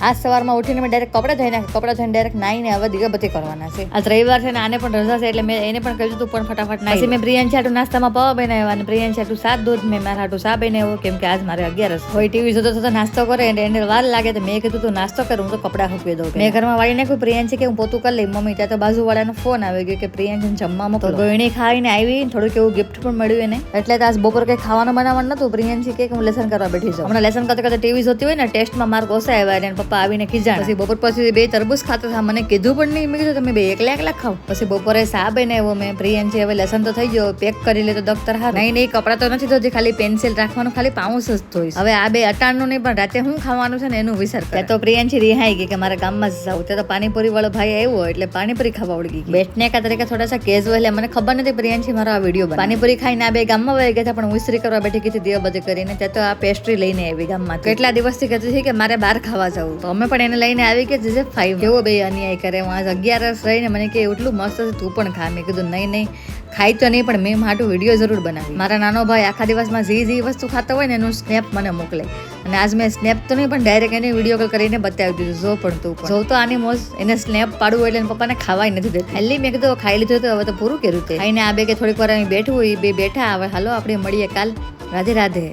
આજ સવારમાં ઉઠીને મેં ડાયરેક્ટ કપડાં ધોઈ નાખ્યા, કપડાં ધોઈને ડાયરેક્ટ નાઈને હવે દીવાબત્તી કરવાના છે. આજ રવિવાર છે ને આને પણ રજા છે એટલે મેં એને પણ કહ્યું તું પણ ફટાફટ નાઈ. પછી મેં પ્રિયાંશી હાટુ નાસ્તામાં પૌવા બનાવ્યા અને પ્રિયાંશી હાટુ સાત દૂધ, મેં મારા હાટુ સા બનાવ્યો કેમ કે આજ મારે 11 હોય. ટીવી જોતો જોતો નાસ્તો કરે એટલે એને વાર લાગે તો મેં કીધું તું નાસ્તો કર, હું તો કપડાં સૂકવી દઉં. મેં ઘરમાં વાળી નાખ્યું. પ્રિયાંશી કે હું પોતું કરી લઈ મમ્મી. ત્યાં તો બાજુવાળાનો ફોન આવી ગયો કે પ્રિયાંશીને જમવા મોકલો. ગોયણી ખાઈને આવી, થોડુંક એવું ગિફ્ટ પણ મળ્યું એને. એટલે આજ બપોર કઈ ખાવાનું બનાવવાનું નતું. પ્રિયાંશી કે હું લેસન કરવા બેઠી છું. હમણાં લેસન કરતા કરતા ટીવી જોતી હોય ને, ટેસ્ટમાં માર્ક ઓછા આવ્યા અને પપ્પા આવીને ખીજાણ. પછી બપોર પછી 2 તરબૂચ ખાતા હતા, મને કીધું પણ નહીં. મેં કીધું તમે 2 એકલા ખાવ. પછી બપોરે સા બનાવ્યો મેં. પ્રિયાંશી હવે લેસન તો થઈ ગયો, પેક કરી લે તો દફતર હાર. નહીં કપડાં તો નથી ધોતી, ખાલી પેન્સિલ રાખવાનું, ખાલી પાઉસ જ ધોઈશ. હવે આ 2 અટાણનું નહીં પણ રાતે હું ખાવાનું છે ને એનું વિચાર કરે. તો પ્રિયાંશી રિહાઈ ગઈ કે મારા ગામમાં જ જાવ. ત્યાં તો પાણીપુરી વાળો ભાઈ આવ્યો એટલે પાણીપુરી ખાવા ઉડી ગઈ. બેટનેકા તરીકે થોડા સા કેઝુઅલ, એટલે મને ખબર નથી પ્રિયાંશી મારો આ વિડીયો બનાવે. પાણીપુરી ખાઈને આ 2 ગામમાં વહી ગયા હતા, પણ હું ઇસ્ત્રી કરવા બેઠી કીધી દીવાબત્તી કરીને. ત્યાં તો આ પેસ્ટ્રી લઈને આવી ગામમાં. કેટલા દિવસથી કહેતી હતી કે મારે બહાર ખાવા જવું, તો અમે પણ એને લઈને આવી કે જે 5 કેવો 2 અન્યાય કરે. હું આજ 11 રહીને મને કે એટલું મસ્ત છે તું પણ ખા. મેં કીધું નહીં ખાઈ તો નહીં, પણ મેં માટું વિડીયો જરૂર બનાવી. મારા નાનો ભાઈ આખા દિવસમાં જે વસ્તુ ખાતો હોય ને એનું સ્નેપ મને મોકલે. અને આજ મેં સ્નેપ તો નહીં પણ ડાયરેક્ટ એને વિડીયો કોલ કરીને બતાવી દીધું. જો પણ તું પણ જો તો આની મોજ. એને સ્નેપ પાડવું એટલે એને પપ્પાને ખાવાય નથી દેતું. ખાલી મેં કીધું ખાઈ લીધું તો હવે તો પૂરું કર્યું. તે ખાઈને આ 2 કે થોડીક વાર અહીં બેઠું હોય, 2 બેઠા. હવે હાલો આપણે મળીએ કાલ. રાધે રાધે.